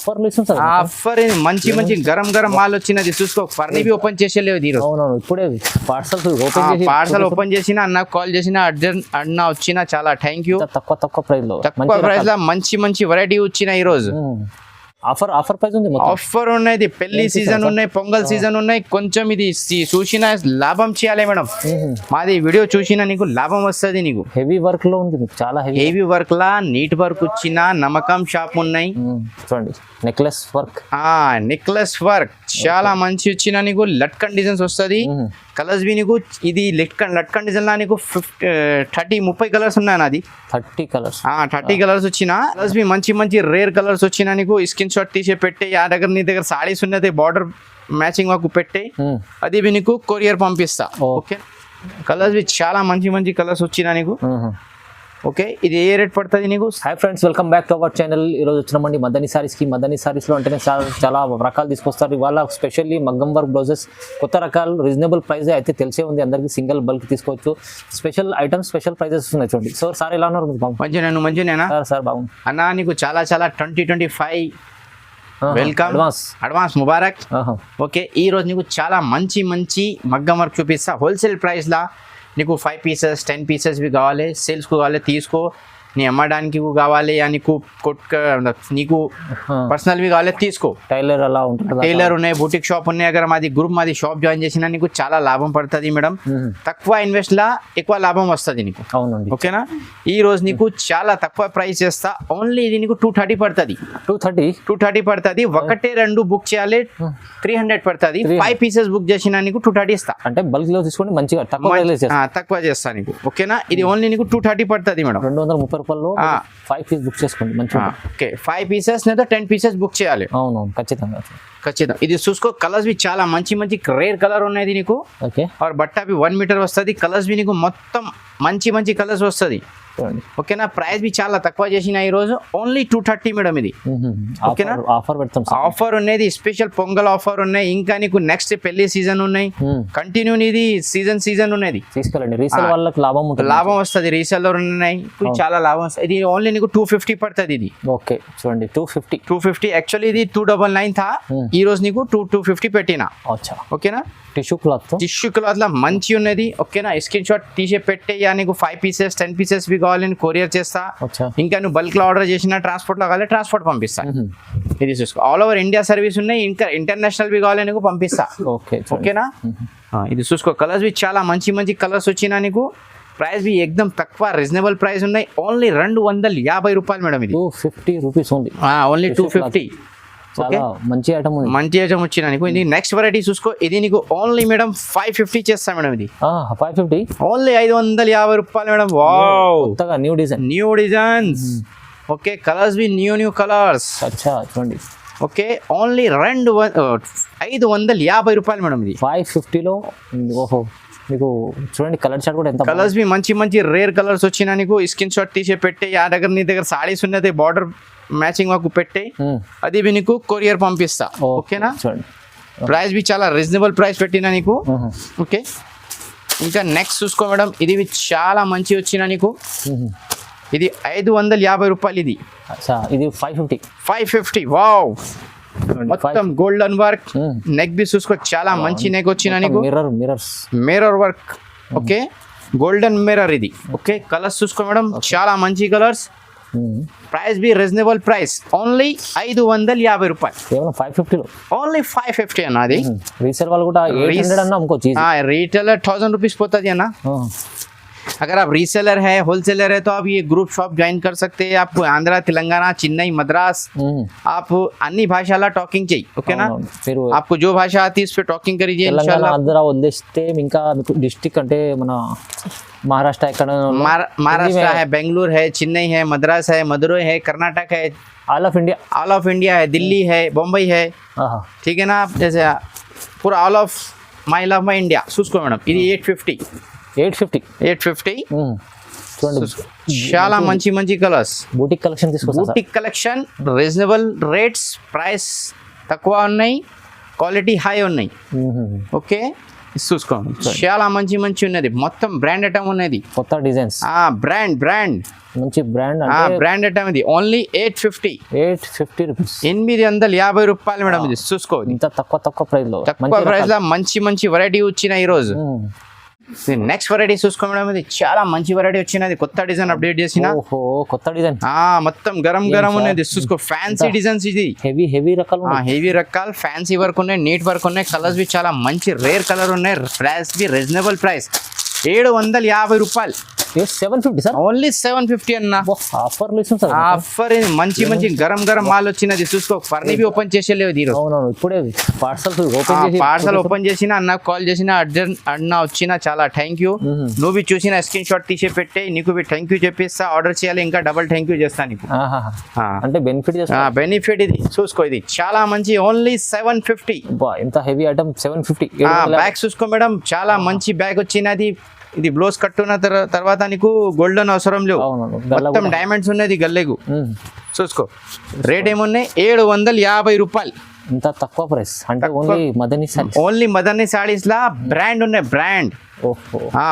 ఆఫర్లు ఇస్తుంది sir. Offer మంచి మంచి గరం గరం మాల్ వచ్చినది చూసుకో. ఫర్ని బి ఓపెన్ చేసేలేదు ఈరోజు. అవునవును, ఇప్పుడే పార్సల్ ఓపెన్ చేసి పార్సల్ ఓపెన్ చేసిన అన్న కాల్ చేసిన అన్న వచ్చిన చాలా థ్యాంక్ యూ. తక్కువ ప్రైస్ లో తక్కువ ప్రైస్ లో మంచి మంచి వెరైటీ వచ్చిన ఈ రోజు. ఆఫర్ ప్రైస్ ఉంది, ఆఫర్ ఉన్నది. పెళ్లి సీజన్ ఉన్నాయి, పొంగల్ సీజన్ ఉన్నాయి. కొంచెం ఇది చూసిన లాభం చేయాలి మేడం. మాది వీడియో చూసినా నీకు లాభం వస్తుంది. నీకు హెవీ వర్క్ లో ఉంది, చాలా హెవీ వర్క్ లా నీట్ వర్క్ వచ్చిన నమ్మకం షాప్ ఉన్నాయి. చూడండి నెక్లెస్ నెక్లెస్ వర్క్ చాలా మంచి వచ్చిన నీకు. లట్కన్ డిజైన్స్ వస్తుంది. కలర్స్ బి నీకు ఇది లట్కన్ డిజైన్ లా నీకు 30 కలర్స్ ఉన్నాయి. నాది 30 కలర్స్ వచ్చిన. కలర్స్ బి మంచి మంచి రేర్ కలర్స్ వచ్చిన నీకు. స్క్రీన్ షాట్ తీసి పెట్టే ఆ దగ్గర నీ దగ్గర సారీస్ ఉన్నది బార్డర్ మ్యాచింగ్ మాకు పెట్టే అది బి నీకు కొరియర్ పంపిస్తా. ఓకే, కలర్స్ బి చాలా మంచి మంచి కలర్స్ వచ్చిన నీకు. ఓకే, ఇది ఏ రేట్ పడుతుంది నీకు? Hi friends, welcome back to our channel. ఈరోజు వచ్చినామండి మదనీ సారీస్కి. మదనీ సారీస్లో అంటేనే చాలా రకాలు తీసుకొస్తారు. ఇవాళ స్పెషల్లీ మగ్గం వర్క్ బ్లౌజెస్ కొత్త రకాలు రీజనబుల్ ప్రైస్ అయితే తెలిసే ఉంది అందరికీ. సింగిల్ బల్క్ తీసుకోవచ్చు. స్పెషల్ ఐటమ్స్, స్పెషల్ ప్రైజెస్ ఉన్నాయి చూడండి. సో సార్ ఎలా ఉన్నారు? మంచిగా సార్ బాగుంది అన్న. నీకు చాలా 2025 వెల్కమ్, అడ్వాన్స్ ముబారక్. ఓకే, ఈ రోజు నీకు చాలా మంచి మంచి మగ్గం వర్క్ చూపిస్తా. హోల్సేల్ ప్రైస్ లా నీకు 5 పీసెస్ 10 పీసెస్ भी కావాలి, సేల్స్కు కావాలి తీసుకో. నీ అమ్మడానికి కావాలి, నీకు నీకు పర్సనల్ వి కావాలి తీసుకో. టైలర్ అలా ఉంటుంది, టైలర్ ఉన్నాయి, బూటిక్ షాప్ ఉన్నాయి. అगर మాది షాప్ జాయిన్ చేసినా నీకు చాలా లాభం పడుతుంది మేడం. తక్కువ ఇన్వెస్ట్ లా ఎక్కువ లాభం వస్తుంది నీకు. అవునండి, ఓకేనా. ఈ రోజు నీకు చాలా తక్కువ ప్రైస్ చేస్తా. ఓన్లీ ఇది నీకు 230 పడుతుంది. 230 పడుతుంది. ఒకటే 2 బుక్ చేయాలి 300 పడుతుంది. 5 పీసెస్ బుక్ చేసినా నీకు 230 ఇస్తా. అంటే బల్క్ లో తీసుకోండి, మంచిగా తక్కువ చేస్తా నీకు. ఓకేనా, ఇది ఓన్లీ నీకు 230 పడుతుంది మేడం. 230 రూపాయలు 5 పీస్ బుక్ చేసుకోండి మంచిగా. ఓకే, 5 పీసెస్ లేదా 10 పీసెస్ బుక్ చేయాలి. అవునవును, ఖచ్చితంగా. ఇది చూసుకో. కలర్స్ బి చాలా మంచి మంచి రేర్ కలర్ ఉన్నది నీకు. ఓకే, బట్ట బి 1 మీటర్ వస్తుంది. కలర్స్ బి నీకు మొత్తం మంచి మంచి కలర్స్ వస్తుంది. ఓకేనా, ప్రైస్ బి చాలా తక్కువ చేసిన ఈ రోజు. ఓన్లీ 230 మేడం ఇది. ఓకేనా, ఆఫర్ పెడతాం. ఆఫర్ ఉన్నది స్పెషల్ పొంగల్ ఆఫర్ ఉన్నాయి. ఇంకా నీకు నెక్స్ట్ పెళ్లి సీజన్ ఉన్నాయి. కంటిన్యూ ఇది సీజన్ ఉన్నది. తీసుకెళ్ళండి, రీసేల్ వాళ్ళకి లాభం వస్తుంది. రీసెల్లర్ ఉన్నాయి, చాలా లాభం వస్తుంది. ఇది ఓన్లీ నీకు 250 పడుతుంది ఇది. ఓకే, చూడండి 250. యాక్చువల్లీ ఇది 299 థా. ఈ రోజు నీకు 250 పెట్టినా. ఓకేనా, టిష్యూ క్లాత్ లా మంచి ఉన్నది. ఓకేనా, స్క్రీన్ షాట్ తీసి పెట్టే. నీకు 5 పీసెస్ 10 పీసెస్ బి కావాలని కొరియర్ చేస్తా. ఇంకా నువ్వు బల్క్ లో ఆర్డర్ చేసిన ట్రాన్స్పోర్ట్ లో కావాలి, ట్రాన్స్పోర్ట్ పంపిస్తా. ఇది చూసుకో. ఆల్ ఓవర్ ఇండియా సర్వీస్ ఉన్నాయి. ఇంకా ఇంటర్నేషనల్ బి కావాలి నీకు పంపిస్తా. ఓకేనా, ఇది చూసుకో. కలర్స్ బి చాలా మంచి మంచి కలర్స్ వచ్చినా నీకు. ప్రైస్ బి ఎక్దమ్ తక్కువ రీజనబుల్ ప్రైస్ ఉన్నాయి. ఓన్లీ 250 రూపాయలు మేడం. ఇది 250 రూపీస్ ఓన్లీ. ఓన్లీ 250. మంచి ఐటమ్ వచ్చిన నీకు. ఇది నెక్స్ట్ వెరైటీ చూసుకో. ఇది నీకు ఓన్లీ మేడం 550 చేస్తా మేడం. ఇది 550 ఓన్లీ 550 రూపాయలు madam. Wow, new designs. Okay, colours be new colours. చూడండి. ఓకే, ఓన్లీ 550 రూపాయలు మేడం. ఇది 550 లో. ఓహో, మీకు చూడండి కలర్ షాట్ కూడా ఎంత. కలర్స్ బి మంచి మంచి రేర్ కలర్స్ వచ్చినా నీకు. స్క్రీన్ షాట్ తీసి పెట్టే. ఆ దగ్గర నీ దగ్గర సారీస్ ఉన్నది బార్డర్ మ్యాచింగ్ మాకు పెట్టే. అది బి నీకు కొరియర్ పంపిస్తా. ఓకేనా, ప్రైస్ బి చాలా రీజనబుల్ ప్రైస్ పెట్టినా నీకు. ఓకే, ఇంకా నెక్స్ట్ చూసుకో మేడం. ఇది చాలా మంచి వచ్చిన నీకు. ఇది 550 రూపాయలు. ఇది 550. వావ్, మొత్తం గోల్డెన్ వర్క్. నెక్ బి చూసుకో. చాలా మంచి నెక్ వచ్చిన నీకు. Mirror work. Okay, golden mirror ఇది. ఓకే, కలర్స్ చూసుకో మేడం. చాలా మంచి colours. Price B reasonable price. Only 550 రూపాయలు. కేవలం 550 లో. ఓన్లీ 550 అన్న. అది రీసేల్ వాళ్ళు కూడా 800 అన్న అమ్ముకోవచ్చు. రీటైలర్ 1000 रुपीस పోతుంది అన్న. अगर आप रीसेलर है, होलसेलर है, तो आप ये ग्रुप शॉप ज्वाइन कर सकते हैं. आपको आंध्रा, तेलंगाना, चेन्नई, मद्रास, आप अन्य भाषाला टॉकिंग चाहिए. ओके ना, आपको जो भाषा आती है इस पे टॉकिंग करिए. తెలంగాణ ఆంధ్ర వదిలేస్తే ఇంకా మీకు డిస్ట్రిక్ట్ అంటే మన మహారాష్ట్ర ఎక్కడ? महाराष्ट्र है, बेंगलुरु है, चेन्नई है, मद्रास है, मदुरई है, कर्नाटक है, ऑल ऑफ इंडिया है, दिल्ली है, बम्बई है. ठीक है ना, जैसे पूरा ऑल ऑफ माई इंडिया చూసుకో మేడం. ఇది 850. చూడండి, చాలా మంచి మంచి కలర్స్. బూటిక్ కలెక్షన్ తీసుకొస్తా. Boutique collection, reasonable rates, price తక్కువ ఉన్నాయి, క్వాలిటీ హై ఉన్నాయి. ఓకే, చూసుకోండి చాలా మంచి మంచి ఉన్నది, మొత్తం బ్రాండ్ ఐటమ్ ఉన్నది, కొత్త డిజైన్స్, బ్రాండ్ మంచి బ్రాండ్, బ్రాండ్ ఐటమ్ ఇది. ఓన్లీ 850 రూపీస్, 850 రూపాయలు మేడం. ఇది చూసుకో, ఇంత తక్కువ ప్రైస్ లో, తక్కువ ప్రైస్ లో మంచి వెరైటీ వచ్చిన ఈ రోజు. నెక్స్ట్ వెరైటీ చూసుకో మేడం, ఇది చాలా మంచి వెరైటీ వచ్చినది, కొత్త డిజైన్ అప్డేట్ చేసిన. ఓహో, కొత్త డిజైన్, మొత్తం గరం ఉన్నది. చూసుకో ఫ్యాన్సీ డిజైన్స్, ఇది హెవీ రకాలు, హెవీ రకాలు, ఫ్యాన్సీ వర్క్ ఉన్నాయి, నీట్ వర్క్ ఉన్నాయి, కలర్స్ బి చాలా మంచి రేర్ కలర్ ఉన్నాయి, ప్రైస్ బి రీజనబుల్ ప్రైస్ 750 రూపాయలు. 750 సార్, ఓన్లీ 750 అన్న. ఆఫర్ ఇది మంచి గరం మాల్ వచ్చినది. చూసుకో, ఫర్నీ బి ఓపెన్ చేసేలేవు ఈరోజు. అవునవును, ఇప్పుడే పార్సల్ ఓపెన్ చేసిన అన్న కాల్ చేసిన అన్న వచ్చిన చాలా థ్యాంక్ యూ. నువ్వు చూసిన స్క్రీన్ షాట్ తీసి పెట్టే, నీకు థ్యాంక్ యూ చెప్పిస్తా. ఆర్డర్ చేయాలి, ఇంకా డబల్ థ్యాంక్ యూ చేస్తా నీకు. అంటే బెనిఫిట్ ఇది. చూసుకో, ఇది చాలా మంచి, ఓన్లీ 750. ఇంత హెవీ ఐటమ్ 750. బ్యాగ్ చూసుకో మేడం, చాలా మంచి బ్యాగ్ వచ్చినది. ఇది బ్లౌజ్ కట్టున్న తర్వాత నీకు గోల్డెన్ అవసరం లేవు, మొత్తం డైమండ్స్ ఉన్నది గల్లెకు. చూసుకో, రేట్ ఏమున్నాయి, 750 రూపాయలు. ఇంత తక్కువ ప్రైస్ అంటే ఓన్లీ మదనీ సారీస్ లా బ్రాండ్ ఉన్నాయి, బ్రాండ్.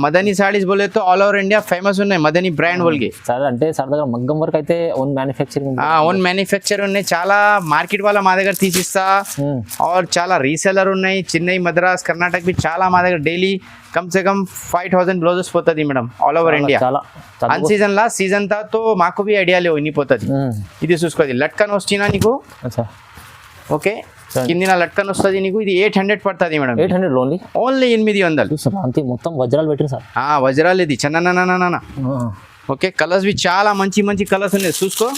మదనీ సారీస్ బోలే తో ఆల్ ఓవర్ ఇండియా ఫేమస్ ఉన్నాయి, మదనీ బ్రాండ్ బోల్గే. అంటే సార్ దగ్గర మగ్గం వర్క్ అయితే ఓన్ మ్యానుఫ్యాక్చరింగ్, ఓన్ మ్యానుఫ్యాక్చర్ ఉన్నాయి. చాలా మార్కెట్ వాళ్ళ మా దగ్గర తీసిస్తా, और చాలా రీసెలర్ ఉన్నాయి, చెన్నై, మద్రాస్, కర్ణాటక బి చాలా మా దగ్గర daily come say come 5000 blouses పోతుంది మేడం, ఆల్ ఓవర్ ఇండియా. అన్ సీజన్ లా సీజన్ తో మాకు బి ఐడియా లేవు ఇన్ని పోతుంది. ఇది చూసుకోది, లట్కన్ వచ్చినా నీకు, ఓకే, కిందిన లట్కన్ వస్తుంది నీకు. ఇది 800 పడుతుంది మేడం. 800 ఓన్లీ 800. అంతే, మొత్తం వజ్రాలు పెట్టిన సార్. వజ్రాలు ఇది చన్న. ఓకే, కలర్స్ బి చాలా మంచి కలర్స్ ఉన్నాయి. చూసుకో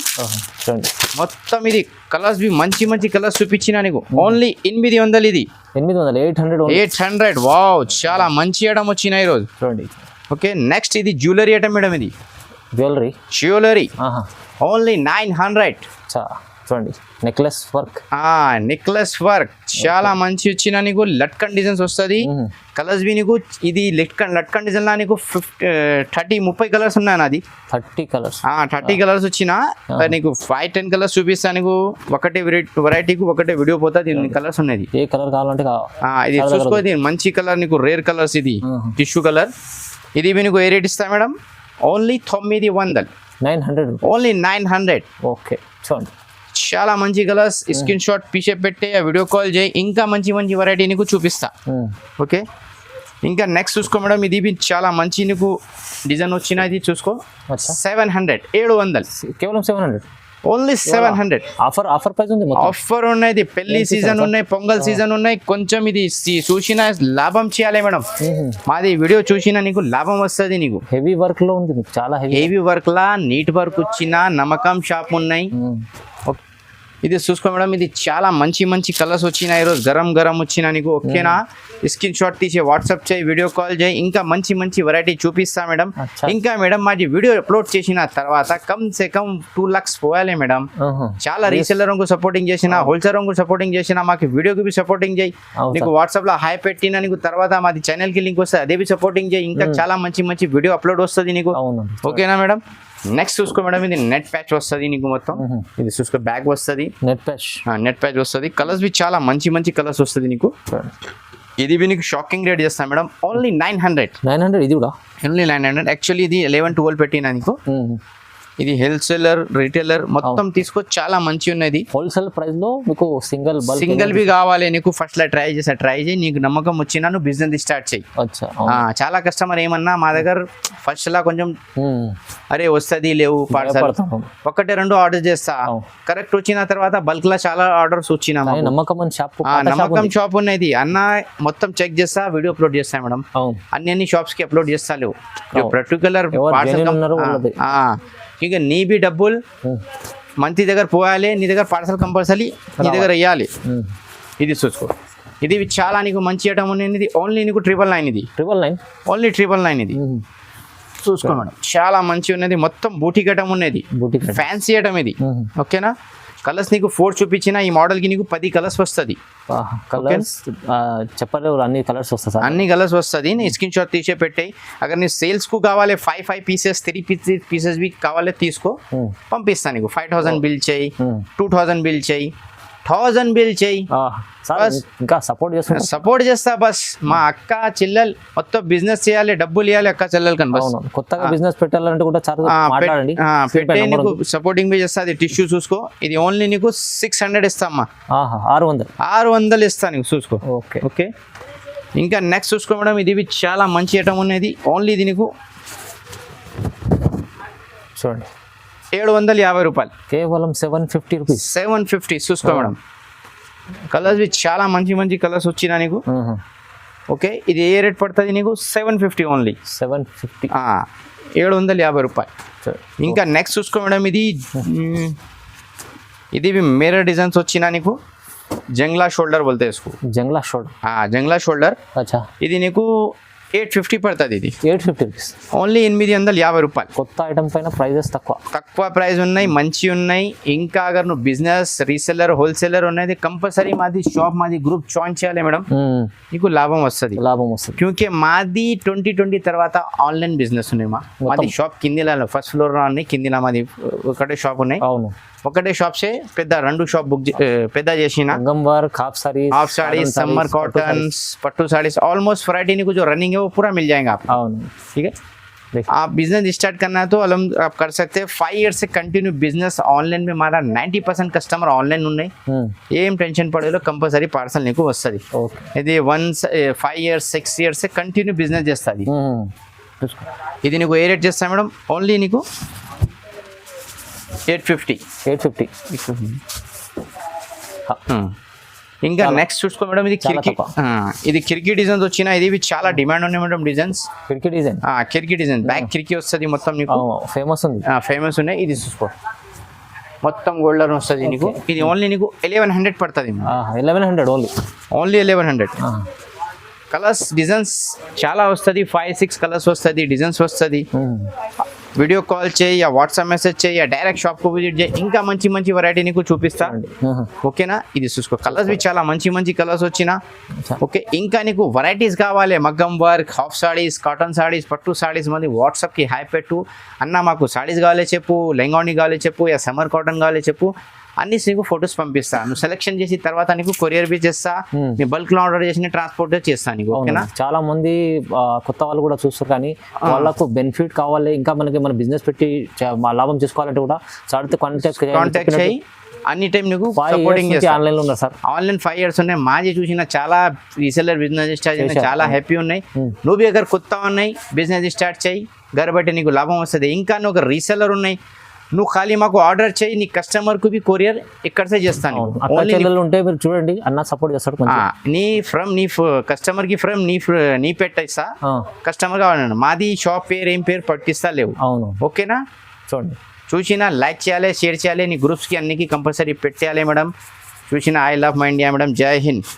మొత్తం, ఇది కలర్స్ బి మంచి కలర్స్ చూపించిన నీకు. ఓన్లీ 800. ఇది 800. వావ్, చాలా మంచి ఐటమ్ వచ్చిన ఈరోజు. ఓకే, నెక్స్ట్ ఇది జ్యువెలరీ ఐటమ్ మేడం. ఇది జ్యువెలరీ ఓన్లీ 900. చూడండి, నెక్లెస్ వర్క్ చాలా మంచి వచ్చిన నీకు. లట్కన్ డిజైన్స్ వస్తుంది, కలర్స్ బి నీకు. ఇది లట్కన్ డిజైన్ లా నీకు 30 కలర్స్ ఉన్నాయి నాది. 30 కలర్స్ వచ్చిన నీకు 5-10 కలర్స్ చూపిస్తా నీకు. ఒకటే వెరైటీకి ఒకటే వీడియో పోతుంది. ఇన్ని కలర్స్ ఉన్నాయి, ఏ కలర్ కావాలంటే ఇది చూసుకో. ఇది మంచి కలర్ నీకు, రేర్ కలర్స్. ఇది టిష్యూ కలర్. ఇది నీకు ఏ రేట్ ఇస్తా మేడం, ఓన్లీ 900. ఓన్లీ 900. ఓకే, చూడండి చాలా మంచి కలర్స్. స్క్రీన్ షాట్ పీసే పెట్టే, వీడియో కాల్ చేయి, ఇంకా మంచి వెరైటీ నీకు చూపిస్తా. ఓకే, ఇంకా నెక్స్ట్ చూసుకో మేడం, ఇది చాలా మంచి నీకు డిజైన్ వచ్చిన. ఇది చూసుకో, 700. కేవలం 700. ఓన్లీ 700. ఆఫర్ ప్రైస్ ఉంది, ఆఫర్ ఉన్నాయి. పెళ్లి సీజన్ ఉన్నాయి, పొంగల్ సీజన్ ఉన్నాయి. కొంచెం ఇది చూసిన లాభం చేయాలి మేడం. మాది వీడియో చూసిన నీకు లాభం వస్తుంది నీకు. హెవీ వర్క్ లో ఉంది, చాలా హెవీ వర్క్ లా నీట్ వర్క్ వచ్చిన నమ్మకం షాప్ ఉన్నాయి. ఇది చూసుకో మేడం, ఇది చాలా మంచి కలర్స్ వచ్చిన ఈరోజు, గరం వచ్చిన నీకు. ఓకేనా, స్క్రీన్ షాట్ తీసి వాట్సాప్ చేయి, వీడియో కాల్ చేయి, ఇంకా మంచి వెరైటీ చూపిస్తా మేడం. ఇంకా మేడం మాది వీడియో అప్లోడ్ చేసిన తర్వాత కమ్ సే కమ్ 2 lakhs పోయాలి మేడం. చాలా రీసెలర్ సపోర్టింగ్ చేసిన, హోల్సేలర్ సపోర్టింగ్ చేసిన, మాకు వీడియోకి బి సపోర్టింగ్ చేయి. నీకు వాట్సాప్ లో హాయ్ పెట్టిన నీకు, తర్వాత మాది ఛానల్ కి లింక్ వస్తుంది, అదే బి సపోర్టింగ్ చేయి. ఇంకా చాలా మంచి వీడియో అప్లోడ్ వస్తుంది నీకు. ఓకేనా మేడం. నెక్స్ట్ చూసుకో మేడం, ఇది నెట్ ప్యాచ్ వస్తుంది నీకు మొత్తం. ఇది చూసుకో, బ్యాగ్ వస్తుంది, నెట్ ప్యాచ్ వస్తుంది. కలర్స్ బి చాలా మంచి కలర్స్ వస్తుంది నీకు. ఇది బి నీకు షాకింగ్ రేట్ చేస్తా మేడం, ఓన్లీ 900. ఇది కూడా ఓన్లీ 900. యాక్చువల్లీ ఇది 11-12 పెట్టినా నీకు. ఇది హోల్సేలర్, రిటైలర్ మొత్తం తీసుకో, చాలా మంచి ఉన్నది. హోల్సేల్ ప్రైస్ లో మీకు సింగిల్ బి కావాలి నీకు, ఫస్ట్ లా ట్రై చేయి, నీకు నమ్మకం వచ్చినా నువ్వు బిజినెస్ స్టార్ట్ చేయి. చాలా కస్టమర్ ఏమన్నా మా దగ్గర ఫస్ట్ లా కొంచెం అరే వస్తుంది లేవు పార్సల్, 1-2 ఆర్డర్ చేస్తా, కరెక్ట్ వచ్చిన తర్వాత బల్క్ లా చాలా ఆర్డర్స్ వచ్చినా. నమ్మకం షాప్ ఉన్నది అన్న, మొత్తం చెక్ చేస్తా, వీడియో అప్లోడ్ చేస్తా మేడం. అన్ని షాప్స్ కి అప్లోడ్ చేస్తా లేవు, పర్టికులర్ పార్సల్. ఇక నీ బి డబ్బులు మంత్లీ దగ్గర పోయాలి, నీ దగ్గర పార్సల్ కంపల్సరీ నీ దగ్గర వేయాలి. ఇది చూసుకో, ఇది చాలా నీకు మంచి ఐటమ్ ఉన్నది. ఓన్లీ నీకు 999. ఇది ఓన్లీ 999. ఇది చూసుకో మేడం, చాలా మంచి ఉన్నది. మొత్తం బూటీ ఐటమ్ ఉన్నది, ఫ్యాన్సీ ఐటమ్ ఇది. ఓకేనా, కలర్స్ నీకు 4 చూపించిన. ఈ మోడల్ కి నీకు 10 కలర్స్ వస్తుంది. చెప్పలేవు, అన్ని కలర్స్ వస్తాయి, అన్ని కలర్స్ వస్తుంది. నీ స్క్రీన్ షాట్ తీసే పెట్టాయి. అगर నీ సేల్స్ కు కావాలి 5 pieces 3 pieces బి కావాలి తీసుకో, పంపిస్తాను నీకు. 5000 బిల్ చేయి, 2000 బిల్ చేయి, 1000 బిల్ చేయి. సార్ ఇంకా సపోర్ట్ చేస్తున్నారు. సపోర్ట్ చేస్తా బస్. మా అక్క చెల్లెలు మొత్తం బిజినెస్ చేయాలి, డబ్బులు ఇవ్వాలి అక్క చెల్లెలు కని బస్. కొత్తగా బిజినెస్ పెట్టాలంటే కూడా చాలా మాట్లాడండి. పెట్టే నీకు సపోర్టింగ్ బి చేస్తా. అది టిష్యూ చూసుకో, ఇది ఓన్లీ నీకు 600 ఇస్తా అమ్మా. 600 ఇస్తా నీకు చూసుకో. Okay okay. ఇంకా నెక్స్ట్ చూసుకో మేడం, ఇది చాలా మంచి ఐటమ్ ఉన్నది. ఓన్లీ ఇది నీకు చూడండి 750 రూపాయలు, కేవలం 750 రూపీస్. 750 చూసుకో మేడం. కలర్స్ చాలా మంచి మంచి కలర్స్ వచ్చినా నీకు. ఓకే. ఇది ఏ రేట్ పడుతుంది నీకు? 750 ఓన్లీ. 750, 750 రూపాయలు. ఇంకా నెక్స్ట్ చూసుకో మేడం, ఇది మిర్రర్ డిజైన్స్ వచ్చినా నీకు. జంగ్లా షోల్డర్ బోల్తే ఇస్కో. జంగ్లా షోల్డర్. జంగ్లా షోల్డర్. అచ్చా. ఇది నీకు 850 పడుతుంది. ఇది 850 రూపీస్ ఓన్లీ. 850 రూపాయలు. కొత్త ఐటమ్ పైన ప్రైజెస్ తక్కువ ప్రైస్ ఉన్నాయి, మంచి ఉన్నాయి. ఇంకా అగర్ నువ్వు బిజినెస్ రీసెల్లర్ హోల్సేలర్ ఉన్నది కంపల్సరీ మాది షాప్, మాది గ్రూప్ జాయిన్ చేయాలి మేడం, నీకు లాభం వస్తుంది. క్యూంకి మాది 2020 తర్వాత ఆన్లైన్ బిజినెస్ ఉన్నాయి. మాది షాప్ కిందిలా ఫస్ట్ ఫ్లోర్ ఉన్నాయి, కిందిలా మాది ఒకటే షాప్ ఉన్నాయి. అవును, ఒకటే షాప్ సే పెద్ద 2 షాప్ బుక్ పెద్ద చేసిన. Half sari, summer cotton, pattu saris, almost variety नहीं, जो रनिंग है वो पूरा मिल जाएगा आपको. ठीक है. आप बिजनेस स्टार्ट करना है तो आप कर सकते हैं. 5 ईयर से कंटिन्यू बिजनेस ऑनलाइन में हमारा 90% कस्टमर ऑनलाइन ఉన్నాయి. ఏం టెన్షన్ పడేలో కంపల్సరీ పార్సల్ నీకు వస్తుంది. ఇది 5 ఇయర్స్ 6 ఇయర్స్ కంటిన్యూ బిజినెస్ చేస్తుంది. ఇది నీకు ఏ రేట్ చేస్తా మేడం? ఓన్లీ నీకు 850. ఇంకా నెక్స్ట్ చూసుకో మేడం, ఇది కిర్కీ డిజైన్స్ వచ్చినా. ఇది చాలా డిమాండ్ ఉన్నాయి మేడం డిజైన్స్. కిర్కీ డిజైన్ బ్యాక్ కిర్కీ వస్తుంది మొత్తం నీకు. ఫేమస్ ఉన్నాయి. ఇది చూసుకో మొత్తం గోల్డెన్ వస్తుంది నీకు. ఇది ఓన్లీ నీకు 1100 పడుతుంది. 1100 ఓన్లీ 1100. కలర్స్ డిజైన్స్ చాలా వస్తుంది. 5-6 కలర్స్ వస్తుంది, డిజైన్స్ వస్తుంది. వీడియో కాల్ చేయి, వాట్సాప్ మెసేజ్ చేయి, డైరెక్ట్ షాప్కు విజిట్ చేయి. ఇంకా మంచి మంచి వెరైటీ నీకు చూపిస్తా. ఓకేనా. ఇది చూసుకో, కలర్స్ చాలా మంచి మంచి కలర్స్ వచ్చినా. ఓకే. ఇంకా నీకు వెరైటీస్ కావాలి, మగ్గం వర్క్, హాఫ్ సాడీస్, కాటన్ సాడీస్, పట్టు సాడీస్, మంది వాట్సాప్కి హాయ్ పెట్టు. అన్న మాకు సాడీస్ కావాలి చెప్పు, లెంగాని కావాలి చెప్పు, యా సమ్మర్ కాటన్ కావాలి చెప్పు. అన్ని నీకు ఫొటోస్ పంపిస్తా. నువ్వు సెలెక్షన్ చేసి తర్వాత నీకు కొరియర్ బి చేస్తా. నీ బల్క్ లో ఆర్డర్ చేసి ట్రాన్స్పోర్ట్ చేస్తా నీకు. ఓకేనా. చాలా మంది కొత్త వాళ్ళు కూడా చూస్తారు, కానీ వాళ్ళకు బెనిఫిట్ కావాలి, ఇంకా మనకి మన బిజినెస్ పెట్టి లాభం చేసుకోవాలంటే కూడా సార్తో కాంటాక్ట్ చేయి. అన్ని టైం నీకు సపోర్టింగ్ ఆన్లైన్ లో ఉన్నారు సార్. ఆన్లైన్ 5 ఇయర్స్ ఉన్నాయి. మాది చూసిన చాలా రీసెల్లర్ బిజినెస్ స్టార్ట్ చేసిన చాలా హ్యాపీ ఉన్నాయి. నువ్వు బి అగర్ కొత్త ఉన్నాయి బిజినెస్ స్టార్ట్ చేయి, घर बैठे నీకు లాభం వస్తుంది. ఇంకా నువ్వు ఒక రీసెల్లర్ ఉన్నాయి, నువ్వు ఖాళీ మాకు ఆర్డర్ చేయి, నీ కస్టమర్కు బి కొరియర్ ఇక్కడసే చేస్తాను. ఉంటే మీరు చూడండి, అన్న సపోర్ట్ చేస్తాడు. నీ కస్టమర్కి ఫ్రమ్ నీ పెట్టేస్తా. కస్టమర్ కావాలన్నా మాది షాప్ పేరు ఏం పేరు పట్టిస్తా లేవు. ఓకేనా. చూడండి, చూసినా లైక్ చేయాలి, షేర్ చేయాలి, నీ గ్రూప్స్కి అన్నికి కంపల్సరీ పెట్టేయాలి మేడం. చూసినా I love my India madam. జై హింద్.